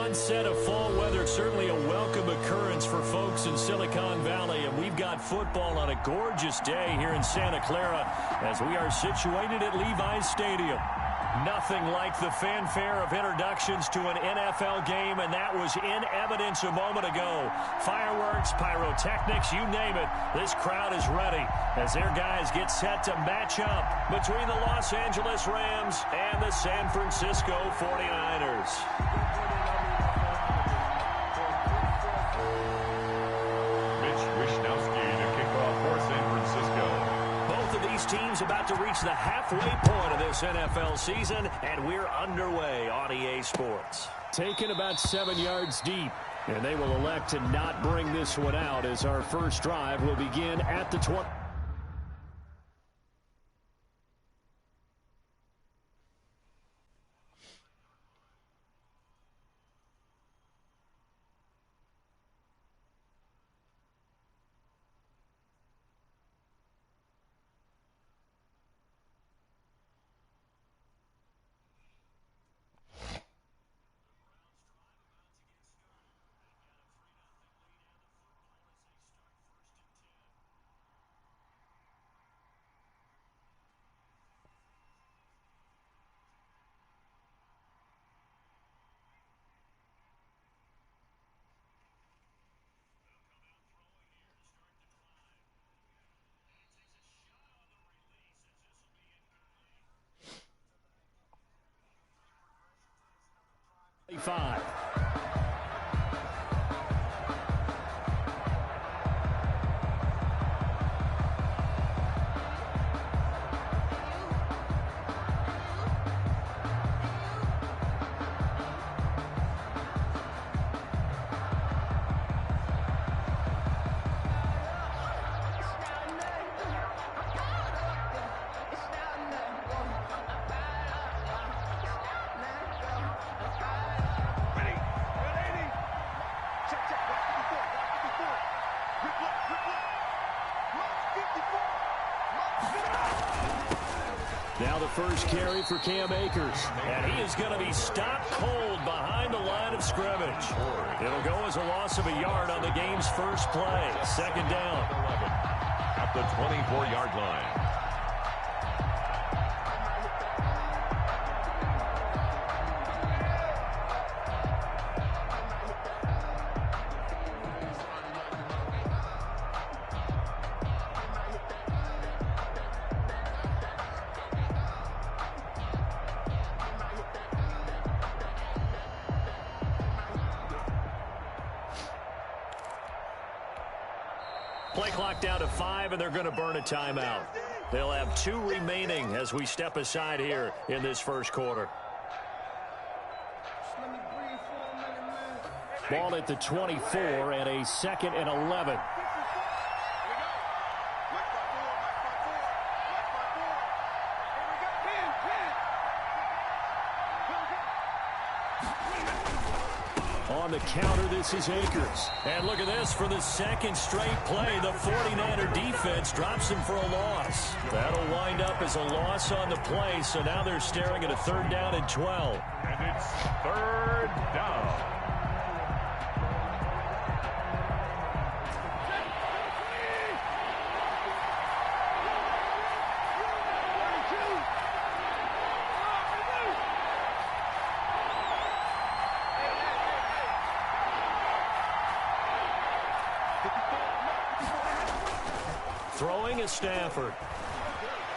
onset of fall weather, certainly a welcome occurrence for folks in Silicon Valley. And we've got football on a gorgeous day here in Santa Clara as we are situated at Levi's Stadium. Nothing like the fanfare of introductions to an NFL game, and that was in evidence a moment ago. Fireworks, pyrotechnics, you name it. This crowd is ready as their guys get set to match up between the Los Angeles Rams and the San Francisco 49ers. Teams about to reach the halfway point of this NFL season, and we're underway on EA Sports. Taken about 7 yards deep, and they will elect to not bring this one out as our first drive will begin at the 20. Five. Now the first carry for Cam Akers. And he is going to be stopped cold behind the line of scrimmage. It'll go as a loss of a yard on the game's first play. Second down. At the 24-yard line. Play clock down to 5, and they're going to burn a timeout. They'll have 2 remaining as we step aside here in this first quarter. Ball at the 24 and a 2nd and 11. On the counter, this is Akers. And look at this for the second straight play. The 49er defense drops him for a loss. That'll wind up as a loss on the play, so now they're staring at a 3rd down and 12. And it's 3rd down. Throwing is Stafford.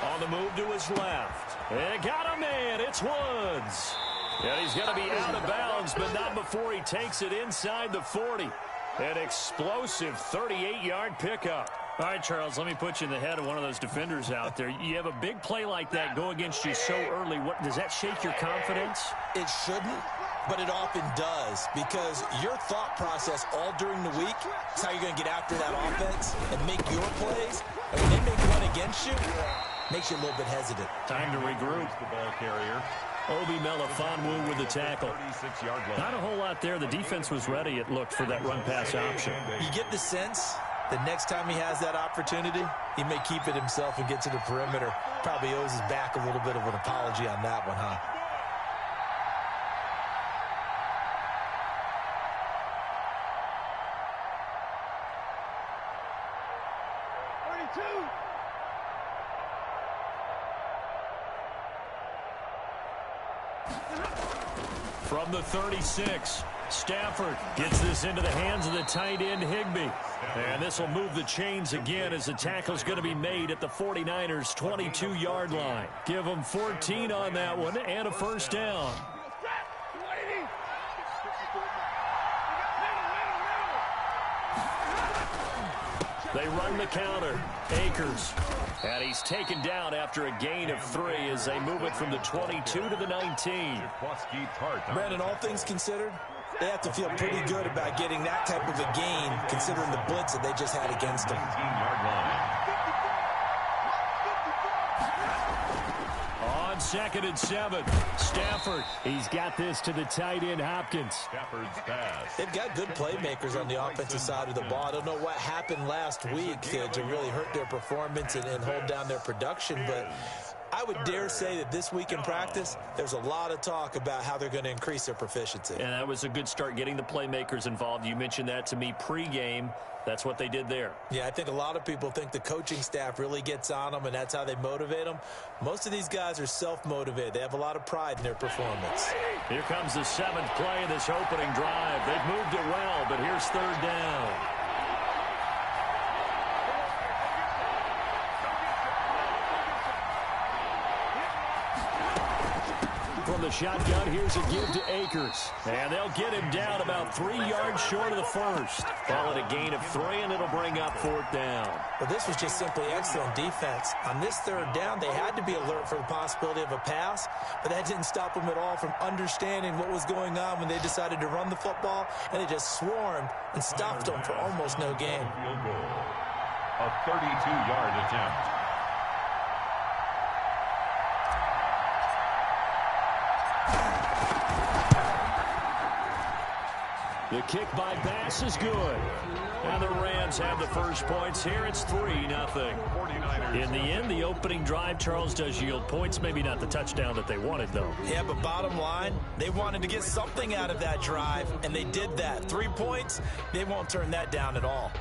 On the move to his left. And got a man. It's Woods. And he's going to be out of bounds, but not before he takes it inside the 40. An explosive 38-yard pickup. All right, Charles, let me put you in the head of one of those defenders out there. You have a big play like that go against you so early. What, does that shake your confidence? It shouldn't, but it often does, because your thought process all during the week is how you're going to get after that offense and make your plays. And when they make one against you, makes you a little bit hesitant. Time to regroup. The ball carrier. Obi Melifonwu with the tackle. 36-yard line. Not a whole lot there. The defense was ready, it looked, for that run-pass option. You get the sense that next time he has that opportunity, he may keep it himself and get to the perimeter. Probably owes his back a little bit of an apology on that one, huh? From the 36, Stafford gets this into the hands of the tight end, Higbee. And this will move the chains again as the tackle's going to be made at the 49ers' 22-yard line. Give them 14 on that one and a first down. They run the counter. Akers. And he's taken down after a gain of 3 as they move it from the 22 to the 19. Brandon, all things considered, they have to feel pretty good about getting that type of a gain considering the blitz that they just had against them. On 2nd and 7, Stafford. He's got this to the tight end, Hopkins. Stafford's pass. They've got good playmakers on the offensive side of the ball. I don't know what happened last week to really hurt their performance and hold down their production, but I would dare say that this week in practice, there's a lot of talk about how they're going to increase their proficiency. And that was a good start, getting the playmakers involved. You mentioned that to me pregame. That's what they did there. Yeah, I think a lot of people think the coaching staff really gets on them, and that's how they motivate them. Most of these guys are self-motivated. They have a lot of pride in their performance. Here comes the 7th play of this opening drive. They've moved it well, but here's 3rd down. From the shotgun, here's a give to Akers. And they'll get him down about 3 yards short of the first. Followed a gain of 3, and it'll bring up 4th down. Well, this was just simply excellent defense. On this 3rd down, they had to be alert for the possibility of a pass, but that didn't stop them at all from understanding what was going on when they decided to run the football, and they just swarmed and stopped them for almost no gain. Field goal. A 32-yard attempt. The kick by Bass is good. And the Rams have the first points here. It's 3-0. In the end, the opening drive, Charles, does yield points. Maybe not the touchdown that they wanted, though. Yeah, but bottom line, they wanted to get something out of that drive, and they did that. 3 points, they won't turn that down at all.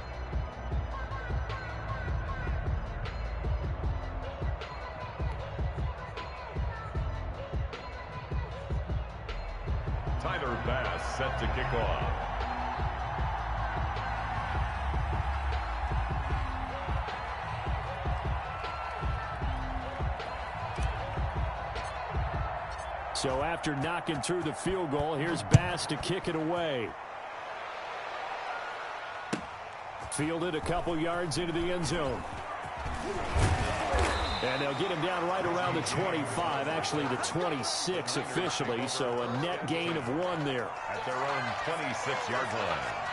Tyler Bass set to kick off. So after knocking through the field goal, here's Bass to kick it away. Fielded a couple yards into the end zone. And they'll get him down right around the 25, actually the 26 officially, so a net gain of 1 there. At their own 26-yard line.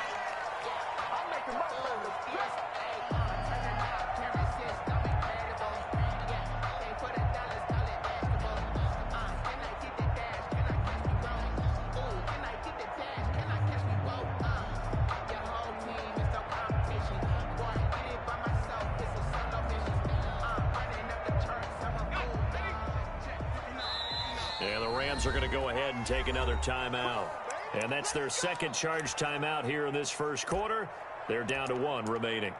And the Rams are going to go ahead and take another timeout. And that's their second charge timeout here in this first quarter. They're down to 1 remaining.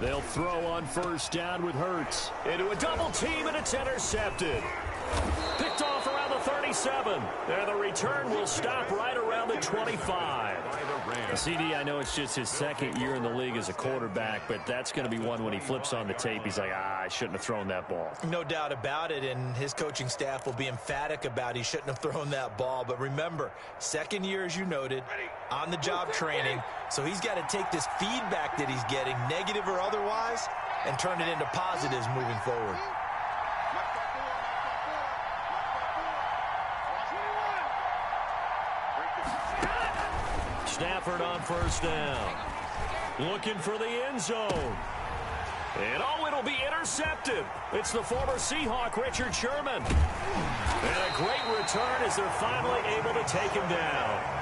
They'll throw on first down with Hurts. Into a double team, and it's intercepted. Picked off around the 37. And the return will stop right around the 25. CD, I know it's just his second year in the league as a quarterback, but that's going to be one when he flips on the tape. He's like, I shouldn't have thrown that ball. No doubt about it, and his coaching staff will be emphatic about he shouldn't have thrown that ball. But remember, second year, as you noted, on-the-job training, so he's got to take this feedback that he's getting, negative or otherwise, and turn it into positives moving forward. Stafford on first down. Looking for the end zone. And oh, it'll be intercepted. It's the former Seahawk, Richard Sherman. And a great return as they're finally able to take him down.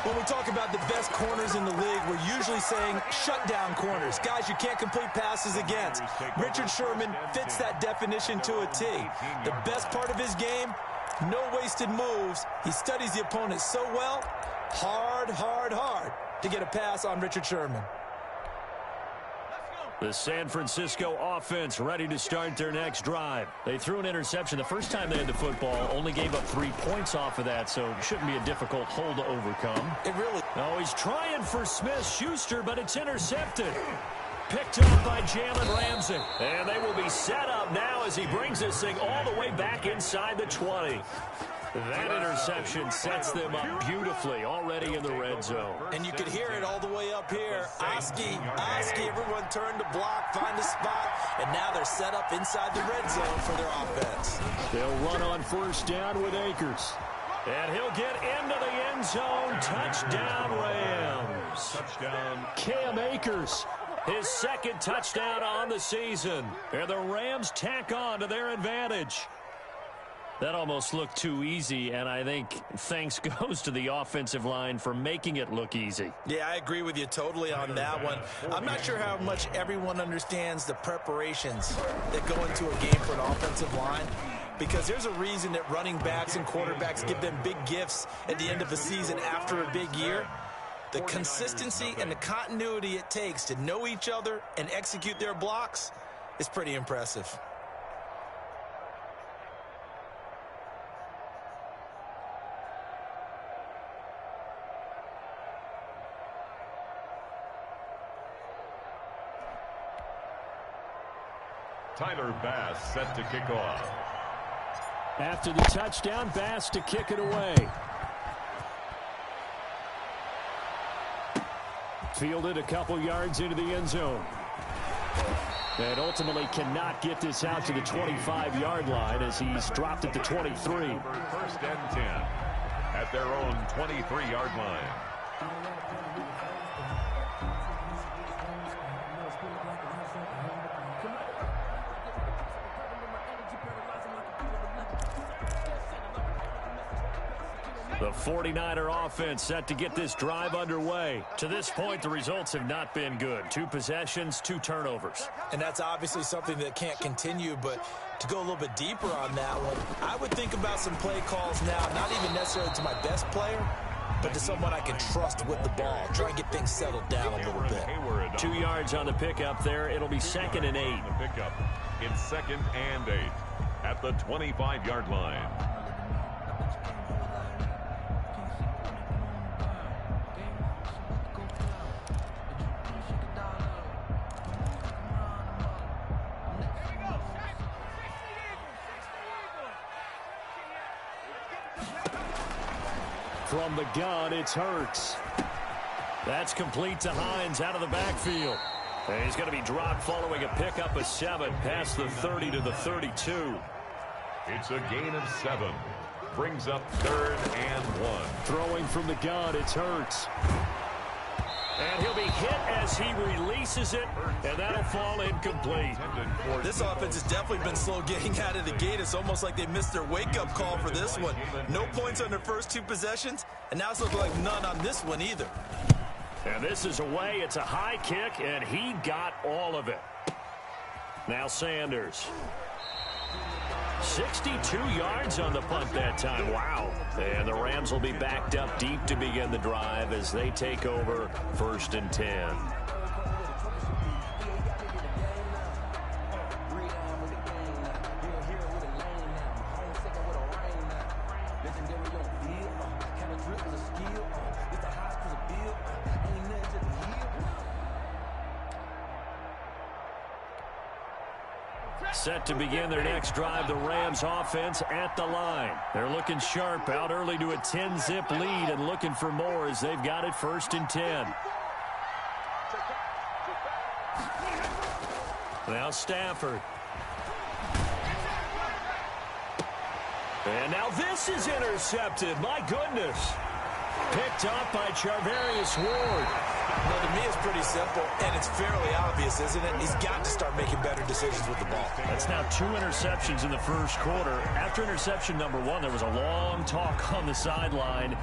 When we talk about the best corners in the league, we're usually saying shutdown corners, guys you can't complete passes against. Richard Sherman fits that definition to a T. The best part of his game, no wasted moves. He studies the opponent so well, hard to get a pass on Richard Sherman. The San Francisco offense ready to start their next drive. They threw an interception the first time they had the football, only gave up 3 points off of that, so it shouldn't be a difficult hole to overcome. It really... Oh, he's trying for Smith-Schuster, but it's intercepted. Picked up by Jalen Ramsey. And they will be set up now as he brings this thing all the way back inside the 20. That interception sets them up beautifully already in the red zone. And you could hear it all the way up here. Oski, everyone turned to block, find a spot, and now they're set up inside the red zone for their offense. They'll run on first down with Akers. And he'll get into the end zone. Touchdown, Rams. Touchdown. Cam Akers, his second touchdown on the season. And the Rams tack on to their advantage. That almost looked too easy, and I think thanks goes to the offensive line for making it look easy. Yeah, I agree with you totally on that one. I'm not sure how much everyone understands the preparations that go into a game for an offensive line, because there's a reason that running backs and quarterbacks give them big gifts at the end of the season after a big year. The consistency and the continuity it takes to know each other and execute their blocks is pretty impressive. Tyler Bass set to kick off. After the touchdown, Bass to kick it away. Fielded a couple yards into the end zone. And ultimately cannot get this out to the 25-yard line as he's dropped at the 23. First and 10 at their own 23-yard line. The 49er offense set to get this drive underway. To this point, the results have not been good. 2 possessions, 2 turnovers. And that's obviously something that can't continue, but to go a little bit deeper on that one, I would think about some play calls now, not even necessarily to my best player, but to someone I can trust with the ball. Try and get things settled down a little bit. 2 yards on the pickup there. It'll be 2nd and 8. The pickup in 2nd and 8 at the 25-yard line. From the gun, it's Hurts. That's complete to Hines out of the backfield. And he's going to be dropped following a pickup of 7 past the 30 to the 32. It's a gain of 7. Brings up 3rd and 1. Throwing from the gun, it's Hurts. And he'll be hit as he releases it, and that'll fall incomplete. This offense has definitely been slow getting out of the gate. It's almost like they missed their wake-up call for this one. No points on their first 2 possessions, and now it's looking like none on this one either. And this is away. It's a high kick, and he got all of it. Now Sanders. 62 yards on the punt that time. Wow. And the Rams will be backed up deep to begin the drive as they take over 1st and 10. Set to begin their next drive, the Rams offense at the line. They're looking sharp, out early to a 10-zip lead and looking for more as they've got it 1st and 10. Now Stafford. And now this is intercepted. My goodness. Picked up by Charvarius Ward. Well, to me, it's pretty simple, and it's fairly obvious, isn't it? He's got to start making better decisions with the ball. That's now 2 interceptions in the first quarter. After interception number 1, there was a long talk on the sideline,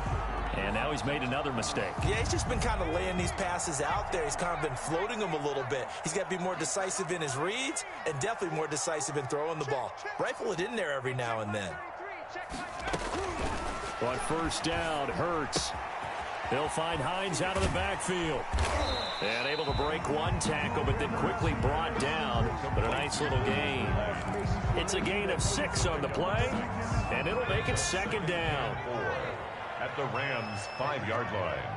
and now he's made another mistake. Yeah, he's just been kind of laying these passes out there. He's kind of been floating them a little bit. He's got to be more decisive in his reads and definitely more decisive in throwing the ball. Rifle it in there every now and then. On first down, Hurts. He'll find Hines out of the backfield. And able to break one tackle, but then quickly brought down. But a nice little gain. It's a gain of 6 on the play, and it'll make it second down. At the Rams' 5-yard line.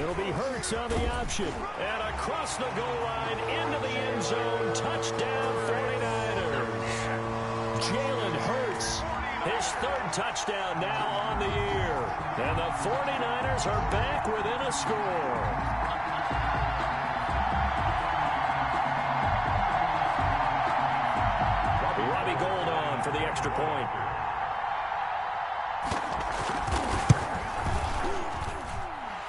It'll be Hurts on the option. And across the goal line, into the end zone. Touchdown, 49ers. Jalen Hurts, his 3rd touchdown now on the year. And the 49ers are back within a score. Robbie Gould on for the extra point.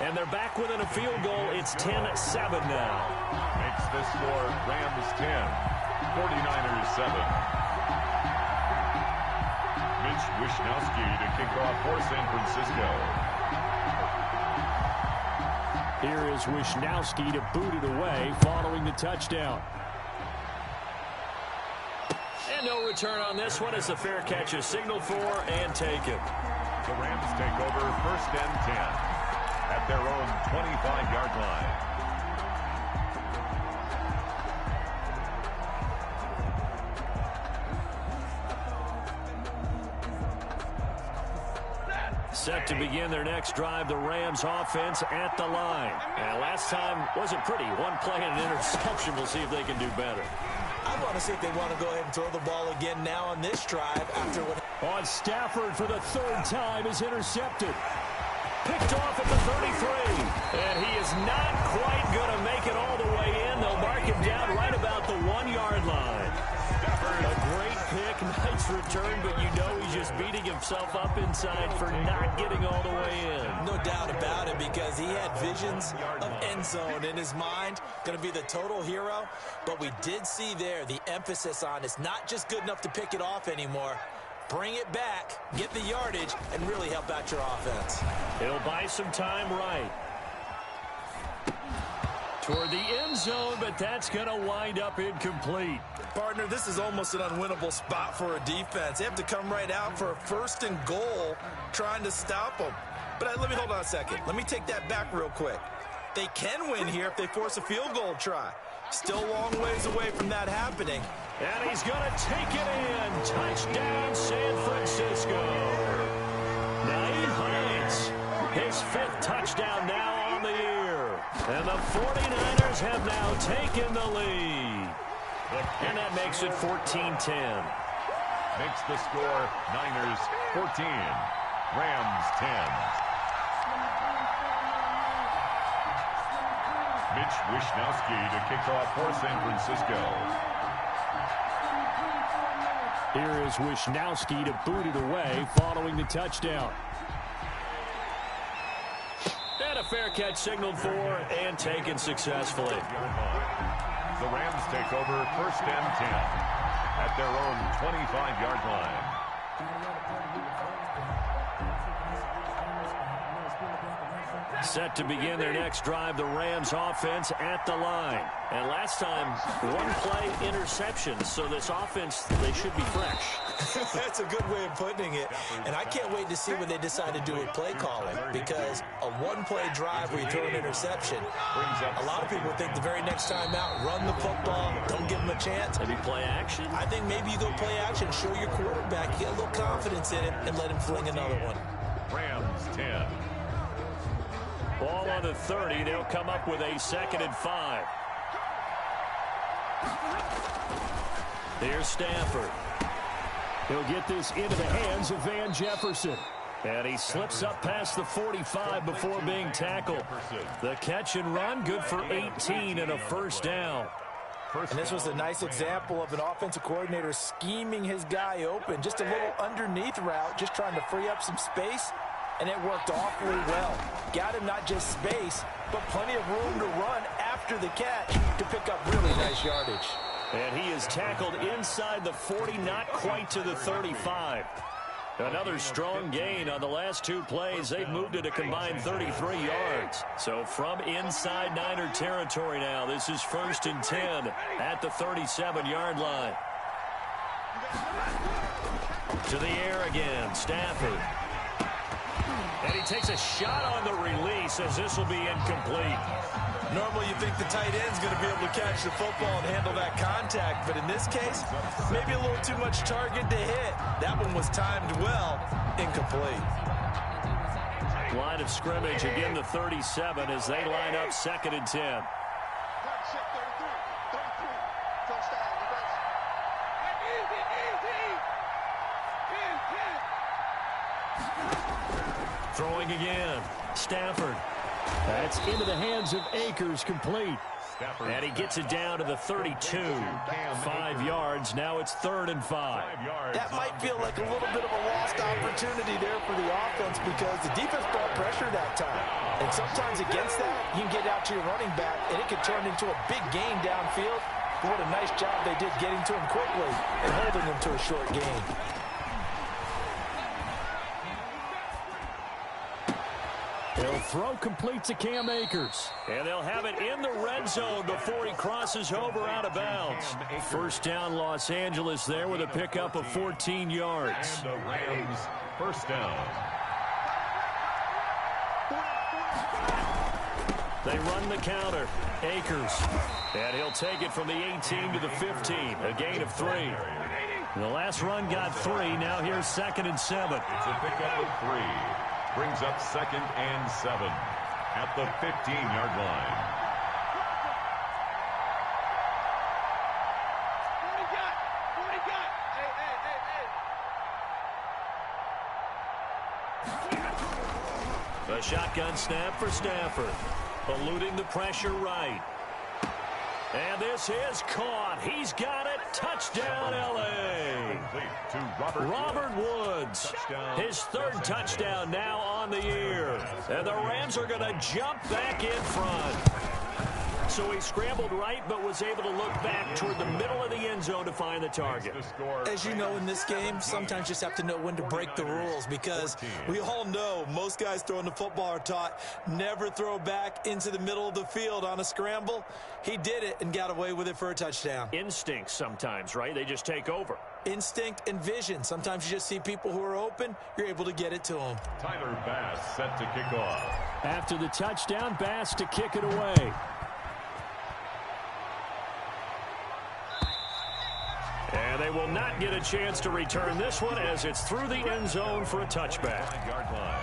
And they're back within a field goal. It's 10-7 now. Makes the score Rams 10, 49ers 7. Mitch Wishnowsky to kick off for San Francisco. Here is Wishnowsky to boot it away following the touchdown. And no return on this one as the fair catch is signaled for and taken. The Rams take over 1st and 10 at their own 25-yard line. Set to begin their next drive, the Rams offense at the line. And last time wasn't pretty. One play and an interception. We'll see if they can do better. I want to see if they want to go ahead and throw the ball again now on this drive after what... On Stafford for the 3rd time is intercepted. Picked off at the 33. And he is not quite going to make it all the way in. They'll mark him down right about the 1-yard line. A great pick, nice return, but you know he's just beating himself up inside for not getting all the way in. No doubt about it, because he had visions of end zone in his mind. Going to be the total hero. But we did see there the emphasis on it's not just good enough to pick it off anymore. Bring it back, get the yardage, and really help out your offense. He'll buy some time right. Toward the end zone, but that's going to wind up incomplete. Partner, this is almost an unwinnable spot for a defense. They have to come right out for a 1st and goal trying to stop them. But let me hold on a second. Let me take that back real quick. They can win here if they force a field goal try. Still a long ways away from that happening. And he's going to take it in. Touchdown, San Francisco. Nyheim Hines, his 5th touchdown now on the year. And the 49ers have now taken the lead. And that makes it 14-10. Makes the score Niners 14, Rams 10. Mitch Wishnowsky to kick off for San Francisco. Here is Wishnowsky to boot it away following the touchdown. And a fair catch signaled for and taken successfully. The Rams take over 1st and 10 at their own 25-yard line. Set to begin their next drive, the Rams offense at the line. And last time, 1-play interception. So this offense, they should be fresh. That's a good way of putting it. And I can't wait to see what they decide to do with play calling, because a 1-play drive where you throw an interception, a lot of people think the very next time out, run the football, don't give them a chance. Maybe play action? I think maybe you go play action, show your quarterback, you get a little confidence in him, and let him fling another one. Rams 10. Ball on the 30. They'll come up with a 2nd and 5. Here's Stafford. He'll get this into the hands of Van Jefferson. And he slips up past the 45 before being tackled. The catch and run, good for 18 and a 1st down. And this was a nice example of an offensive coordinator scheming his guy open. Just a little underneath route, just trying to free up some space and it worked awfully well. Got him not just space, but plenty of room to run after the catch to pick up really nice yardage. And he is tackled inside the 40, not quite to the 35. Another strong gain on the last two plays. They've moved it a combined 33 yards. So from inside Niner territory now, this is 1st and 10 at the 37-yard line. To the air again, Stafford. And he takes a shot on the release as this will be incomplete. Normally you think the tight end's going to be able to catch the football and handle that contact, but in this case, maybe a little too much target to hit. That one was timed well, incomplete. Line of scrimmage, again the 37 as they line up 2nd and 10. Throwing again, Stafford. That's into the hands of Akers, complete. And he gets it down to the 32. 5 yards. Now it's 3rd and 5. That might feel like a little bit of a lost opportunity there for the offense because the defense brought pressure that time. And sometimes against that, you can get out to your running back, and it could turn into a big gain downfield. But what a nice job they did getting to him quickly and holding him to a short gain. They'll throw complete to Cam Akers. And they'll have it in the red zone before he crosses over out of bounds. First down, Los Angeles there with a pickup of 14 yards. And the Rams, first down. They run the counter. Akers. And he'll take it from the 18 to the 15. A gain of 3. The last run got 3. Now here's 2nd and 7. It's a pickup of 3. Brings up 2nd and 7 at the 15-yard line. A shotgun snap for Stafford. Eluding the pressure right. And this is caught. He's got it. Touchdown, L.A. Robert Woods. His 3rd touchdown now on the year. And the Rams are going to jump back in front. So he scrambled right, but was able to look back toward the middle of the end zone to find the target. As you know, in this game, sometimes you just have to know when to break the rules because we all know most guys throwing the football are taught never throw back into the middle of the field on a scramble. He did it and got away with it for a touchdown. Instincts sometimes, right? They just take over. Instinct and vision. Sometimes you just see people who are open, you're able to get it to them. Tyler Bass set to kick off. After the touchdown, Bass to kick it away. And they will not get a chance to return this one as it's through the end zone for a touchback. 5-yard line.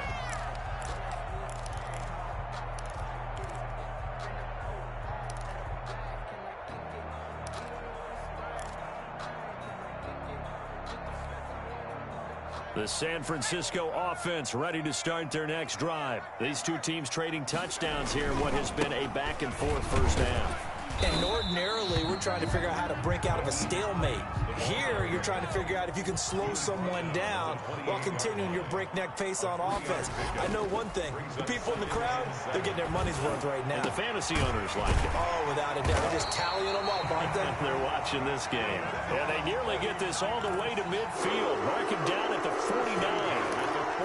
The San Francisco offense ready to start their next drive. These two teams trading touchdowns here in what has been a back-and-forth first half. And ordinarily, we're trying to figure out how to break out of a stalemate. Here, you're trying to figure out if you can slow someone down while continuing your breakneck pace on offense. I know one thing. The people in the crowd, they're getting their money's worth right now. And the fantasy owners like it. Oh, without a doubt. They're just tallying them up, aren't they? They're watching this game. And they nearly get this all the way to midfield. Marking down at the 49.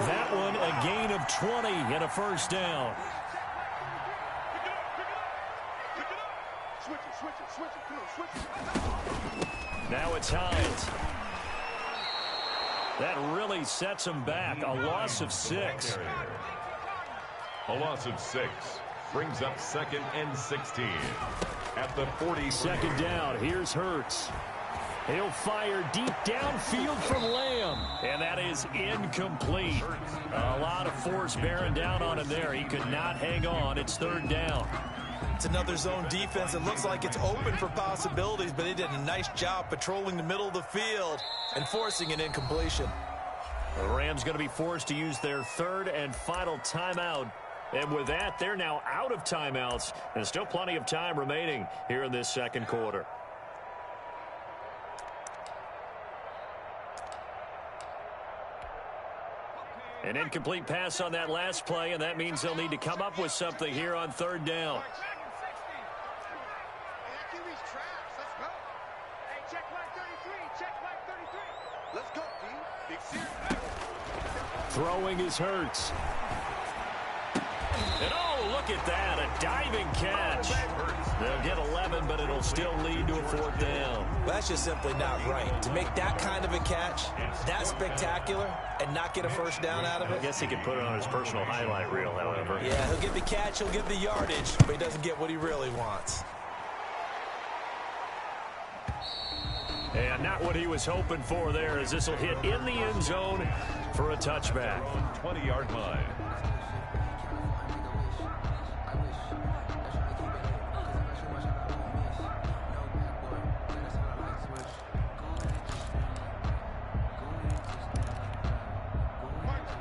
That one a gain of 20 and a first down. Now it's Hines. That really sets him back. A loss of 6. A loss of 6 brings up 2nd and 16 at the 40. 2nd down. Here's Hurts. He'll fire deep downfield from Lamb. And that is incomplete. A lot of force bearing down on him there. He could not hang on. It's 3rd down. It's another zone defense. It looks like it's open for possibilities, but they did a nice job patrolling the middle of the field and forcing an incompletion. The Rams going to be forced to use their 3rd and final timeout. And with that, they're now out of timeouts. And still plenty of time remaining here in this second quarter. An incomplete pass on that last play, and that means they'll need to come up with something here on third down. Throwing is Hurts. And oh, look at that, a diving catch. They'll get 11, but it'll still lead to a fourth down. Well, that's just simply not right. To make that kind of a catch, that spectacular, and not get a first down out of it. I guess he could put it on his personal highlight reel, however. Yeah, he'll get the catch, he'll get the yardage, but he doesn't get what he really wants. And not what he was hoping for there, as this will hit in the end zone for a touchback. 20-yard line.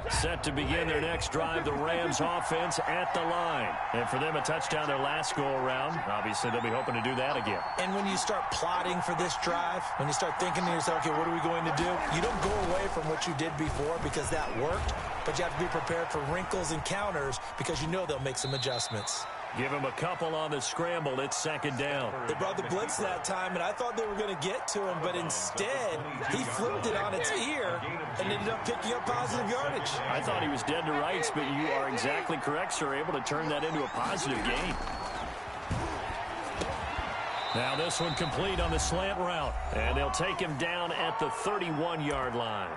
Set to begin their next drive, the Rams offense at the line. And for them, a touchdown their last go-around. Obviously, they'll be hoping to do that again. And when you start plotting for this drive, when you start thinking to yourself, okay, what are we going to do? You don't go away from what you did before because that worked, but you have to be prepared for wrinkles and counters because you know they'll make some adjustments. Give him a couple on the scramble. It's second down. They brought the blitz that time, and I thought they were going to get to him, but instead, he flipped it on its ear and ended up picking up positive yardage. I thought he was dead to rights, but you are exactly correct, sir. Able to turn that into a positive gain. Now this one complete on the slant route, and they'll take him down at the 31-yard line.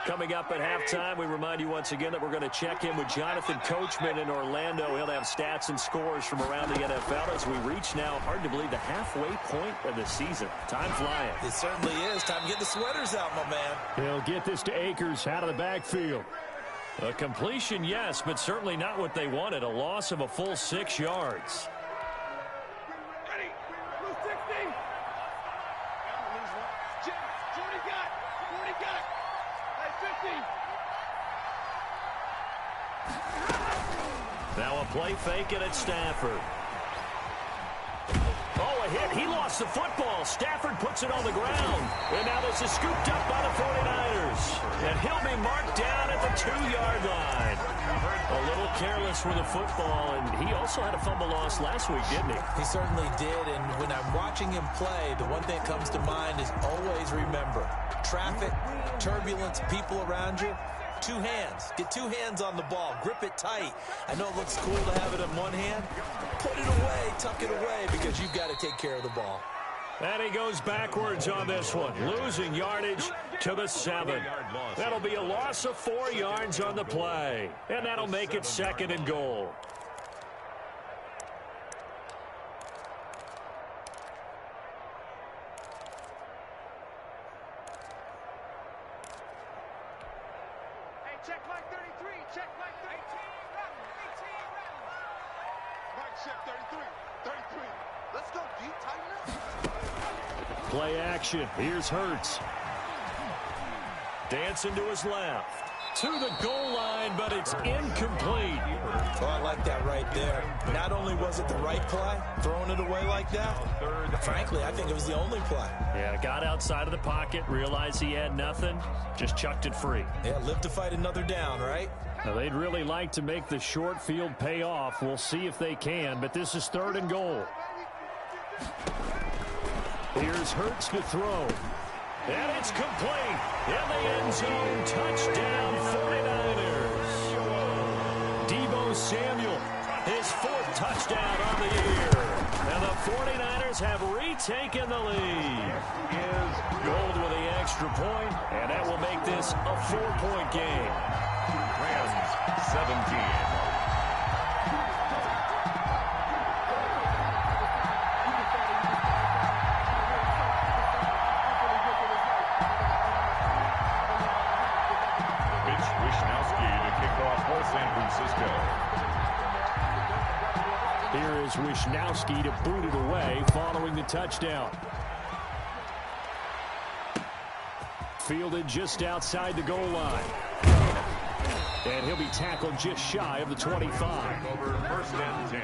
Coming up at halftime, we remind you once again that we're going to check in with Jonathan Coachman in Orlando. He'll have stats and scores from around the NFL as we reach now, hard to believe, the halfway point of the season. Time flying. It certainly is. Time to get the sweaters out, my man. He'll get this to Akers out of the backfield. A completion, yes, but certainly not what they wanted. A loss of a full 6 yards. Now a play fake and it's Stafford. Oh, a hit. He lost the football. Stafford puts it on the ground. And now this is scooped up by the 49ers. And he'll be marked down at the 2-yard line. A little careless with the football, and he also had a fumble loss last week, didn't he? He certainly did, and when I'm watching him play, the one thing that comes to mind is always remember, traffic, turbulence, people around you, 2 hands. Get 2 hands on the ball. Grip it tight. I know it looks cool to have it in one hand. Put it away, tuck it away, because you've got to take care of the ball. And he goes backwards on this one, losing yardage to the 7. That'll be a loss of 4 yards on the play, and that'll make it 2nd and goal. Check Mike 33. Check Mike 33. 18 rounds. Mike, check 33. 33. Let's go deep, tighten up. Play action. Here's Hurts. Dancing to his left. To the goal line, but it's incomplete. Oh, I like that right there. Not only was it the right play, throwing it away like that, frankly, I think it was the only play. Yeah, got outside of the pocket, realized he had nothing, just chucked it free. Yeah, live to fight another down, right? Now, they'd really like to make the short field pay off. We'll see if they can, but this is 3rd and goal. Here's Hurts to throw. And it's complete. In the end zone, touchdown 49ers. Deebo Samuel, his 4th touchdown on the year. And the 49ers have retaken the lead. Gold with the extra point, and that will make this a 4-point game. Rams 17. Here is Wisnowski to boot it away following the touchdown. Fielded just outside the goal line. And he'll be tackled just shy of the 25. Over 1st and 10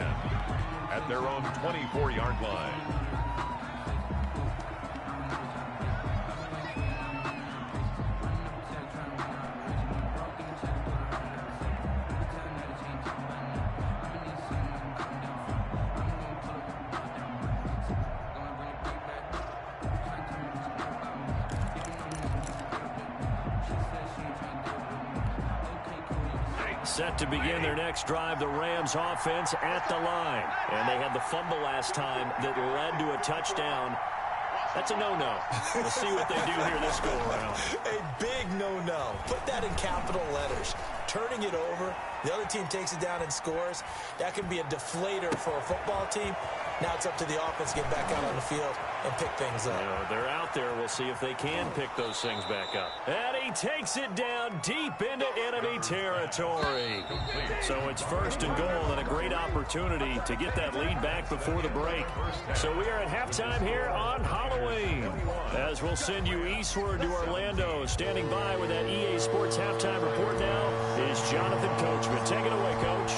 at their own 24-yard line. set to begin their next drive. The Rams offense at the line. And they had the fumble last time that led to a touchdown. That's a no-no. We'll see what they do here this go-around. A big no-no. Put that in capital letters. Turning it over, the other team takes it down and scores. That can be a deflator for a football team. Now it's up to the offense to get back out on the field and pick things up. They're out there. We'll see if they can pick those things back up. And he takes it down deep into enemy territory. So it's first and goal and a great opportunity to get that lead back before the break. So we are at halftime here on Halloween. As we'll send you eastward to Orlando. Standing by with that EA Sports halftime report now is Jonathan Coachman. Take it away, Coach.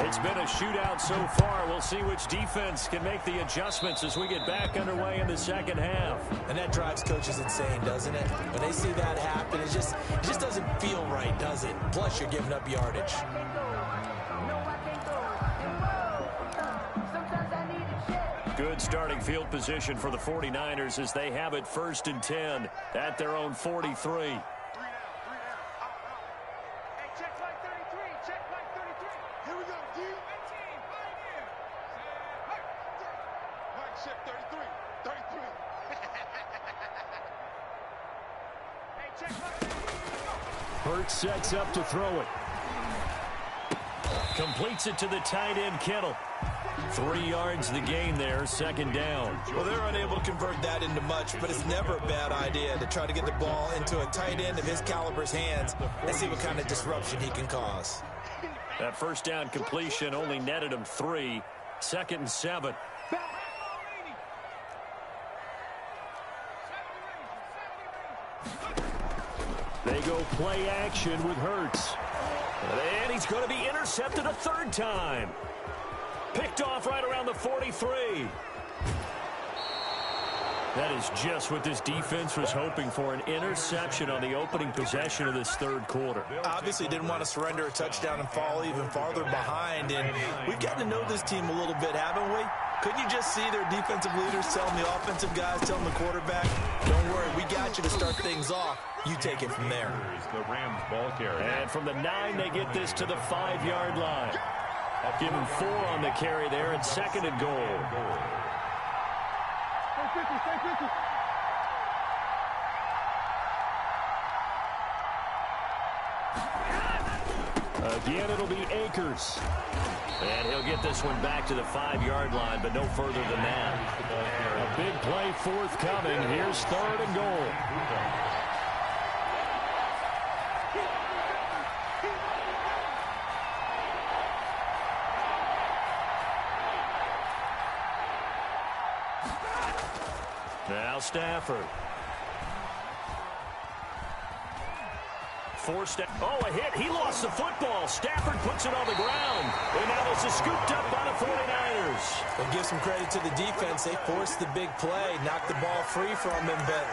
It's been a shootout so far. We'll see which defense can make the adjustments as we get back underway in the second half. And that drives coaches insane, doesn't it? When they see that happen, it just doesn't feel right, does it? Plus, you're giving up yardage. Good starting field position for the 49ers as they have it first and 10 at their own 43. Hurts sets up to throw it. Completes it to the tight end, Kittle. 3 yards the gain there, second down. Well, they're unable to convert that into much, but it's never a bad idea to try to get the ball into a tight end of his caliber's hands and see what kind of disruption he can cause. That first down completion only netted him 3. Second and 7. They go play action with Hurts. And he's going to be intercepted a third time. Picked off right around the 43. That is just what this defense was hoping for, an interception on the opening possession of this third quarter. Obviously didn't want to surrender a touchdown and fall even farther behind. And we've gotten to know this team a little bit, haven't we? Couldn't you just see their defensive leaders telling the offensive guys, telling the quarterback, don't worry, we got you to start things off. You take it from there. The Rams ball carrier. And from the 9, they get this to the 5-yard line. Give him 4 on the carry there, and second and goal. Again, it'll be Akers. And he'll get this one back to the 5-yard line, but no further than that. A big play forthcoming. Here's third and goal. Now Stafford. A hit. He lost the football. Stafford puts it on the ground. And now this is scooped up by the 49ers. We'll give some credit to the defense. They forced the big play, knocked the ball free from him, but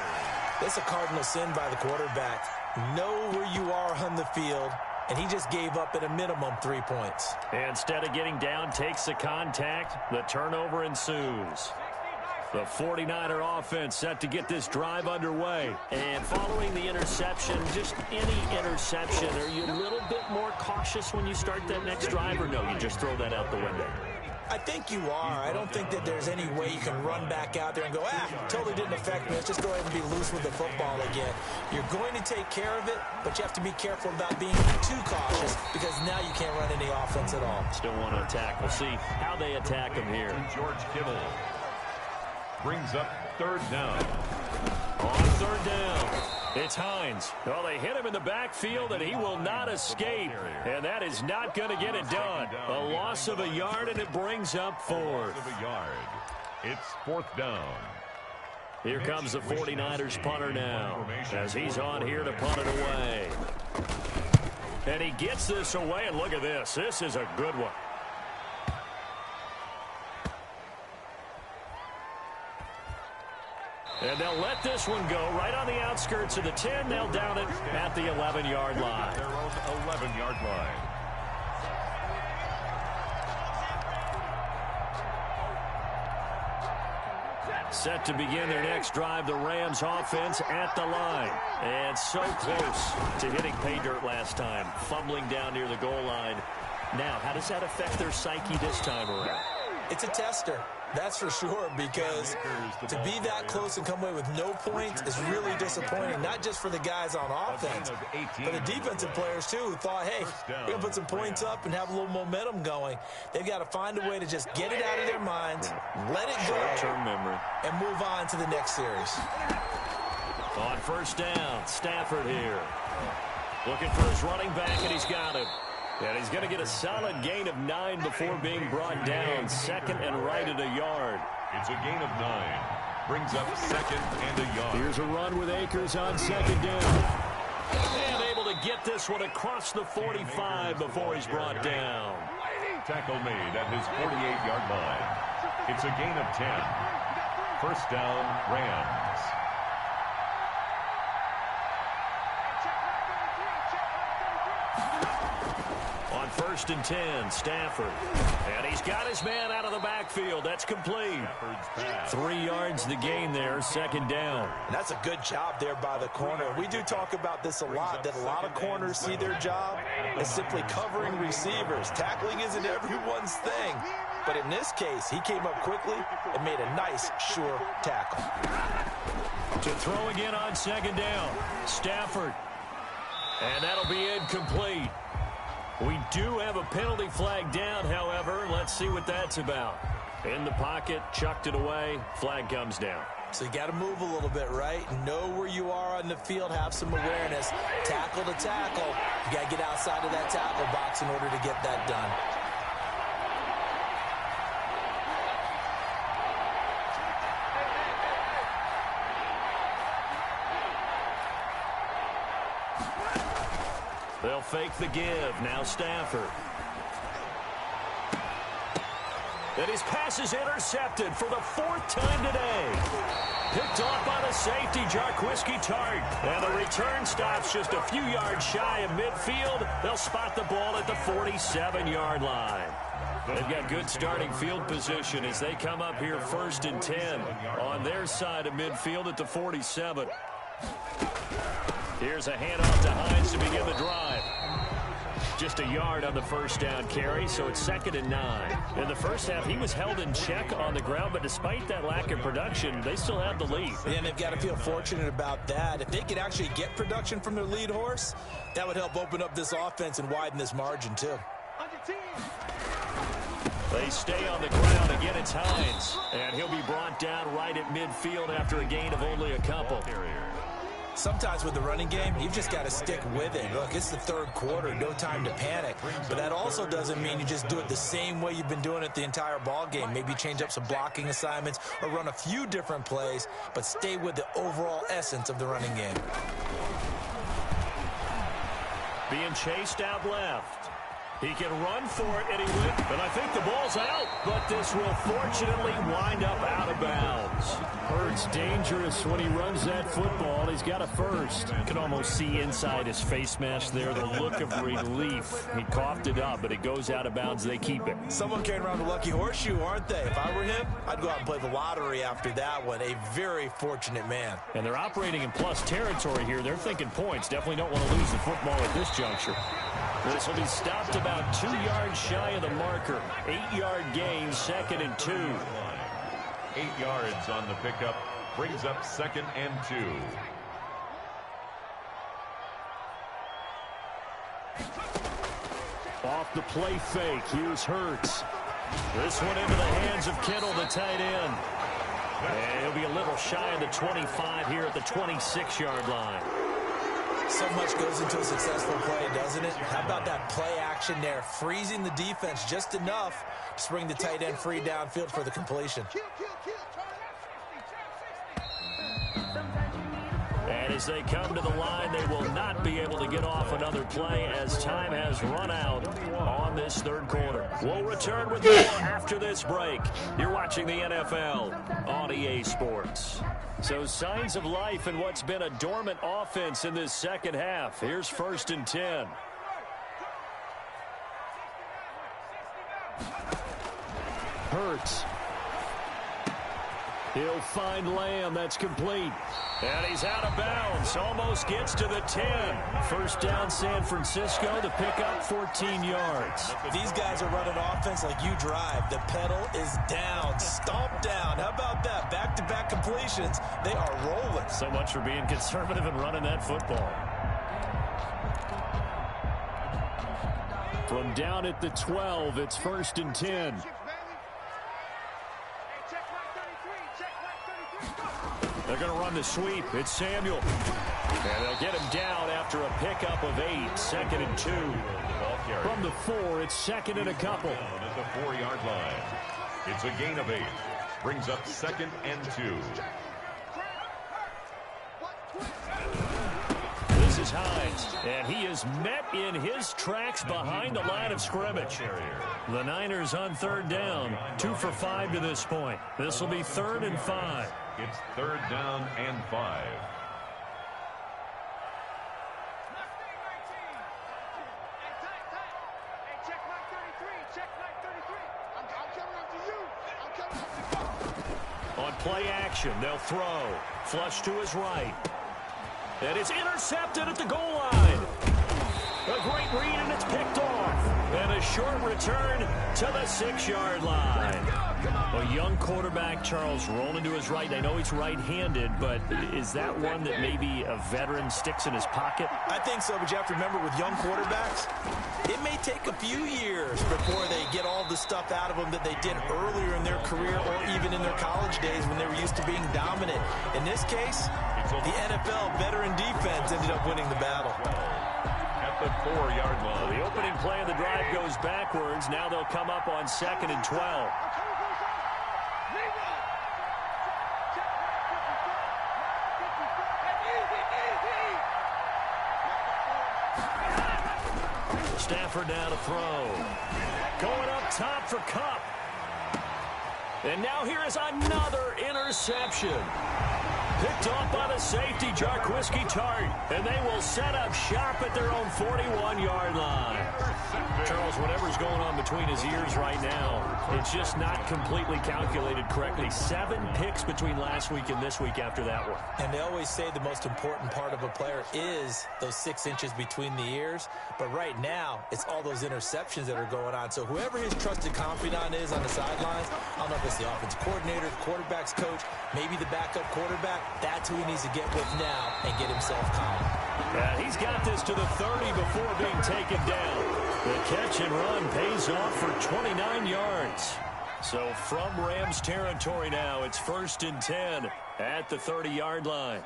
that's a cardinal sin by the quarterback. Know where you are on the field, and he just gave up at a minimum 3 points. Instead of getting down, takes the contact. The turnover ensues. The 49er offense set to get this drive underway. And following the interception, just any interception, are you a little bit more cautious when you start that next drive, or no, you just throw that out the window? I think you are. I don't think that there's any way you can run back out there and go, totally didn't affect me. Let's just go ahead and be loose with the football again. You're going to take care of it, but you have to be careful about being too cautious because now you can't run any offense at all. Still want to attack. We'll see how they attack him here. George Kittle brings up third down. On third down, it's Hines. Well, they hit him in the backfield, and he will not escape. And that is not going to get it done. A loss of a yard, and it brings up fourth. It's fourth down. Here comes the 49ers punter now, as he's on here to punt it away. And he gets this away, and look at this. This is a good one. And they'll let this one go right on the outskirts of the 10. They'll down it at the 11-yard line. Their own 11-yard line. Set to begin their next drive, the Rams offense at the line. And so close to hitting pay dirt last time, fumbling down near the goal line. Now, how does that affect their psyche this time around? It's a tester, that's for sure, because to be that close and come away with no points is really disappointing, not just for the guys on offense, but the defensive players, too, who thought, hey, we're going to put some points up and have a little momentum going. They've got to find a way to just get it out of their minds, let it go, short-term memory, and move on to the next series. On first down, Stafford here. Looking for his running back, and he's got him. And he's going to get a solid gain of 9 before being brought down. Second and right at a yard. It's a gain of 9. Brings up second and a yard. Here's a run with Akers on second down. And able to get this one across the 45 before he's brought down. Tackle made at his 48-yard line. It's a gain of 10. First down, Rams. On first and 10, Stafford. And he's got his man out of the backfield. That's complete. 3 yards the gain there, second down. And that's a good job there by the corner. We do talk about this a lot, that a lot of corners see their job as simply covering receivers. Tackling isn't everyone's thing. But in this case, he came up quickly and made a nice, sure tackle. To throw again on second down, Stafford. And that'll be incomplete. We do have a penalty flag down, however. Let's see what that's about. In the pocket, chucked it away. Flag comes down. So you got to move a little bit, right? Know where you are on the field. Have some awareness. Tackle to tackle. You got to get outside of that tackle box in order to get that done. They'll fake the give. Now Stafford. And his pass is intercepted for the 4th time today. Picked off by the safety, Jarquiski Tart. And the return stops just a few yards shy of midfield. They'll spot the ball at the 47-yard line. They've got good starting field position as they come up here first and 10 on their side of midfield at the 47. Here's a handoff to Hines to begin the drive. Just a yard on the first down carry, so it's second and 9. In the first half, he was held in check on the ground, but despite that lack of production, they still have the lead. And they've got to feel fortunate about that. If they could actually get production from their lead horse, that would help open up this offense and widen this margin, too. They stay on the ground. Again, it's Hines. And he'll be brought down right at midfield after a gain of only a couple. Sometimes with the running game, you've just got to stick with it. Look, it's the third quarter, no time to panic. But that also doesn't mean you just do it the same way you've been doing it the entire ball game. Maybe change up some blocking assignments or run a few different plays, but stay with the overall essence of the running game. Being chased out left. He can run for it, and he went. And I think the ball's out, but this will fortunately wind up out of bounds. Hurts dangerous when he runs that football. He's got a first. You can almost see inside his face mask there the look of relief. He coughed it up, but it goes out of bounds. They keep it. Someone carrying around a lucky horseshoe, aren't they? If I were him, I'd go out and play the lottery after that one. A very fortunate man. And they're operating in plus territory here. They're thinking points. Definitely don't want to lose the football at this juncture. This will be stopped about 2 yards shy of the marker. 8-yard gain, second and 2. 8 yards on the pickup. Brings up second and 2. Off the play fake. Here's Hurts. This one into the hands of Kittle, the tight end. And he'll be a little shy of the 25 here at the 26-yard line. So much goes into a successful play, doesn't it? How about that play action there? Freezing the defense just enough to bring the tight end free downfield for the completion. And as they come to the line, they will not be able to get off another play as time has run out on this third quarter. We'll return with more after this break. You're watching the NFL on EA Sports. So signs of life in what's been a dormant offense in this second half. Here's first and 10. Hurts. He'll find Lamb. That's complete. And he's out of bounds. Almost gets to the 10. First down, San Francisco. The pickup, 14 yards. These guys are running offense like you drive. The pedal is down. Stomp down. How about that? Back-to-back completions. They are rolling. So much for being conservative and running that football. From down at the 12, it's 1st and 10. They're going to run the sweep. It's Samuel. And they'll get him down after a pickup of 8. 2nd and 2. From the 4, it's 2nd and a couple. At the 4-yard line. It's a gain of 8. Brings up 2nd and 2. This is Hines, and he is met in his tracks behind the line of scrimmage. The Niners on 3rd down, 2 for 5 to this point. This will be 3rd and 5. It's 3rd down and 5. On play action, they'll throw. Flush to his right. And it's intercepted at the goal line. A great read, and it's picked off. And a short return to the 6-yard line. A young quarterback, Charles, rolling to his right. I know he's right-handed, but is that one that maybe a veteran sticks in his pocket? I think so, but you have to remember with young quarterbacks, it may take a few years before they get all the stuff out of them that they did earlier in their career or even in their college days when they were used to being dominant. In this case, the NFL veteran defense ended up winning the battle. At the 4-yard line. The opening play of the drive goes backwards. Now they'll come up on 2nd and 12. Stafford now to throw. Going up top for Kupp. And now here is another interception. Picked off by the safety, Jarquiski Tart. And they will set up shop at their own 41-yard line. Charles, whatever's going on between his ears right now, it's just not completely calculated correctly. 7 picks between last week and this week after that one. And they always say the most important part of a player is those 6 inches between the ears. But right now, it's all those interceptions that are going on. So whoever his trusted confidant is on the sidelines, I don't know if it's the offensive coordinator, the quarterback's coach, maybe the backup quarterback, that's who he needs to get with now and get himself calm. Yeah, he's got this to the 30 before being taken down. The catch and run pays off for 29 yards. So from Rams territory now, it's 1st and 10 at the 30-yard line.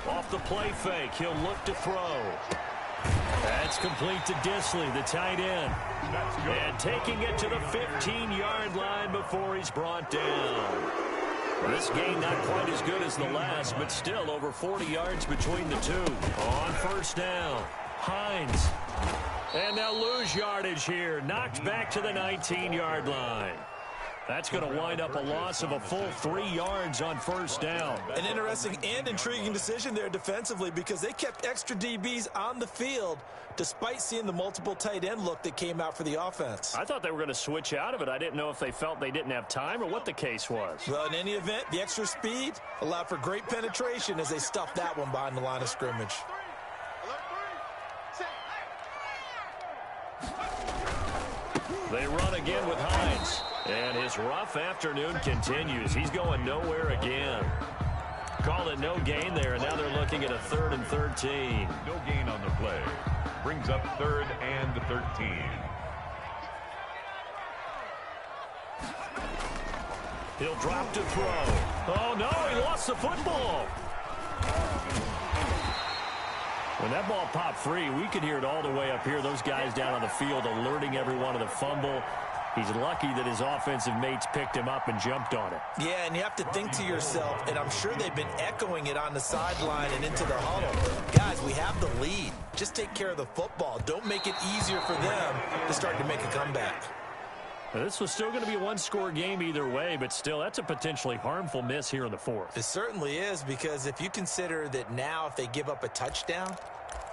Off the play fake, he'll look to throw. That's complete to Disley, the tight end. And taking it to the 15-yard line before he's brought down. This game not quite as good as the last, but still over 40 yards between the two. On 1st down, Hines. And they'll lose yardage here. Knocked back to the 19-yard line. That's going to wind up a loss of a full 3 yards on 1st down. An interesting and intriguing decision there defensively because they kept extra DBs on the field despite seeing the multiple tight end look that came out for the offense. I thought they were going to switch out of it. I didn't know if they felt they didn't have time or what the case was. Well, in any event, the extra speed allowed for great penetration as they stuffed that one behind the line of scrimmage. They run again with Hines. And his rough afternoon continues. He's going nowhere again. Call it no gain there, and now they're looking at a 3rd and 13. No gain on the play. Brings up 3rd and 13. He'll drop to throw. Oh, no, he lost the football. When that ball popped free, we could hear it all the way up here. Those guys down on the field alerting everyone of the fumble. He's lucky that his offensive mates picked him up and jumped on it. Yeah, and you have to think to yourself, and I'm sure they've been echoing it on the sideline and into the huddle. Guys, we have the lead. Just take care of the football. Don't make it easier for them to start to make a comeback. Now, this was still going to be a one-score game either way, but still, that's a potentially harmful miss here in the 4th. It certainly is, because if you consider that now if they give up a touchdown,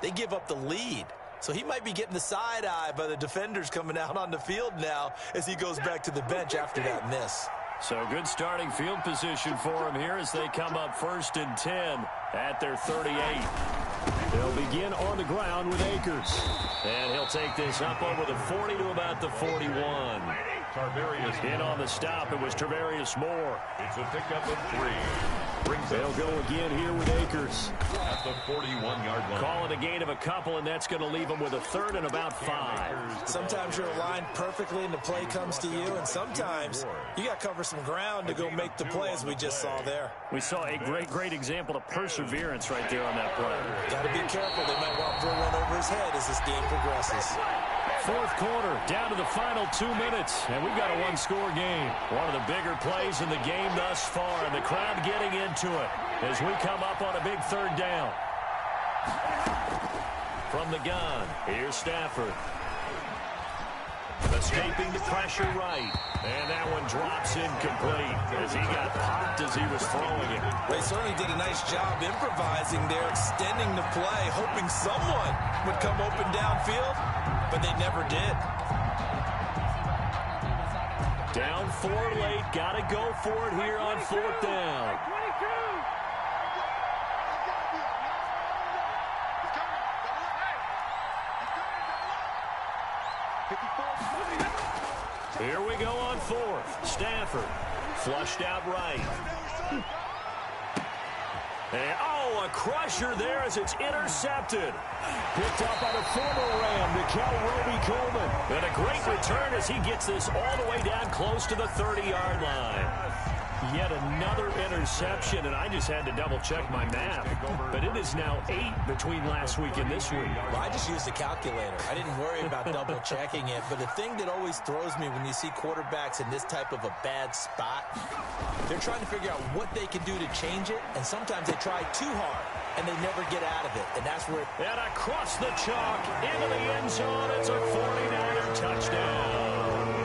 they give up the lead. So he might be getting the side eye by the defenders coming out on the field now as he goes back to the bench after that miss. So good starting field position for him here as they come up 1st and 10 at their 38. They'll begin on the ground with Akers. And he'll take this up over the 40 to about the 41. In on the stop, it was Tarvarius Moore. It's a pickup of 3. They'll go again here with Akers. At the 41-yard line. Call it a gain of a couple, and that's going to leave them with a 3rd and about 5. Sometimes you're aligned perfectly and the play comes to you, and sometimes you got to cover some ground to go make the play, as we just saw there. We saw a great example of perseverance right there on that play. Got to be careful. They might want to throw one over his head as this game progresses. 4th quarter, down to the final 2 minutes, and we've got a one-score game. One of the bigger plays in the game thus far, and the crowd getting into it as we come up on a big 3rd down. From the gun, here's Stafford. Escaping the pressure right, and that one drops incomplete as he got popped as he was throwing it. They certainly did a nice job improvising there, extending the play, hoping someone would come open downfield, but they never did. Down 4 late, got to go for it here on 4th down. Here we go on 4th. Stafford flushed out right. And, a crusher there as it's intercepted. Picked up by the former Ram, Roby Coleman. And a great return as he gets this all the way down close to the 30-yard line. Yet another interception, and I just had to double-check my math. But it is now 8 between last week and this week. Well, I just used a calculator. I didn't worry about double-checking it. But the thing that always throws me when you see quarterbacks in this type of a bad spot, they're trying to figure out what they can do to change it, and sometimes they try too hard, and they never get out of it. And that's where... And across the chalk, into the end zone, it's a 49er touchdown.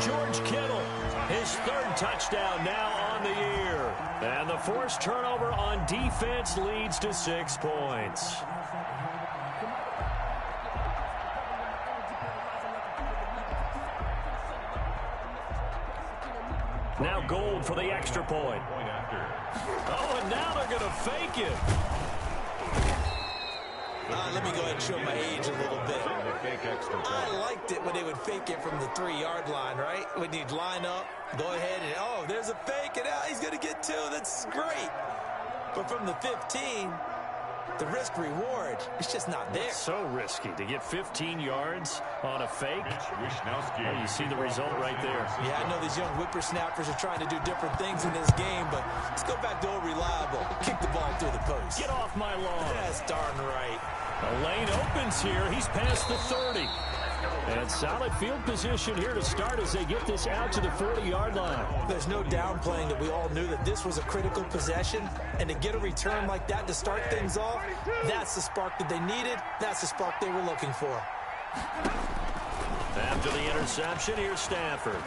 George Kittle, his 3rd touchdown now on the year. And the forced turnover on defense leads to 6 points. Now Gold for the extra point. Oh, and now they're going to fake it. Let me go ahead and show my age a little bit. I liked it when they would fake it from the 3-yard line, right? When you'd line up, go ahead and, there's a fake, and he's going to get 2. That's great. But from the 15, the risk-reward, it's just not there. It's so risky to get 15 yards on a fake. Oh, you see the result right there. Yeah, I know these young whippersnappers are trying to do different things in this game, but let's go back to old reliable. Kick the ball through the post. Get off my lawn. That's darn right. The lane opens here. He's past the 30. And solid field position here to start as they get this out to the 40-yard line. There's no downplaying that we all knew that this was a critical possession, and to get a return like that to start things off, that's the spark that they needed. That's the spark they were looking for. After the interception, here's Stafford.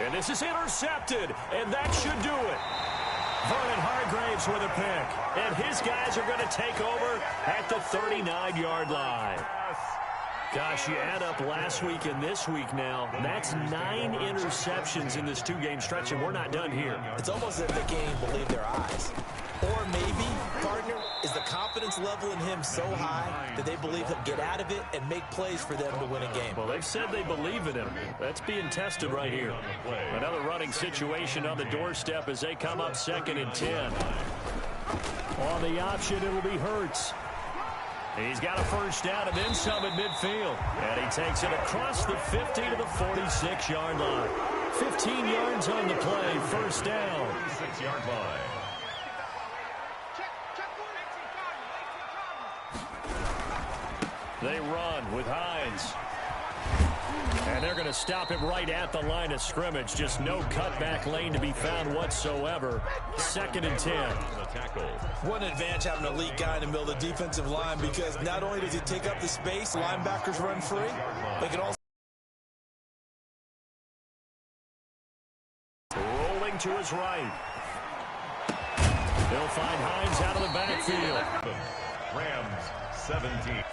And this is intercepted, and that should do it. Vernon Hargreaves with a pick. And his guys are going to take over at the 39-yard line. Gosh, you add up last week and this week now, that's 9 interceptions in this 2-game stretch, and we're not done here. It's almost as if they can't even believe their eyes. Or maybe, partner, is the confidence level in him so high that they believe he'll get out of it and make plays for them to win a game. Well, they've said they believe in him. That's being tested right here. Another running situation on the doorstep as they come up 2nd and 10. On the option, it'll be Hurts. He's got a first down and then some at midfield. And he takes it across the 50 to the 46-yard line. 15 yards on the play, first down. 46-yard line. They run with Hines. And they're going to stop him right at the line of scrimmage. Just no cutback lane to be found whatsoever. 2nd and 10. One advantage having an elite guy in the middle of the defensive line, because not only does he take up the space, linebackers run free, they can also rolling to his right. They'll find Hines out of the backfield. Rams 17.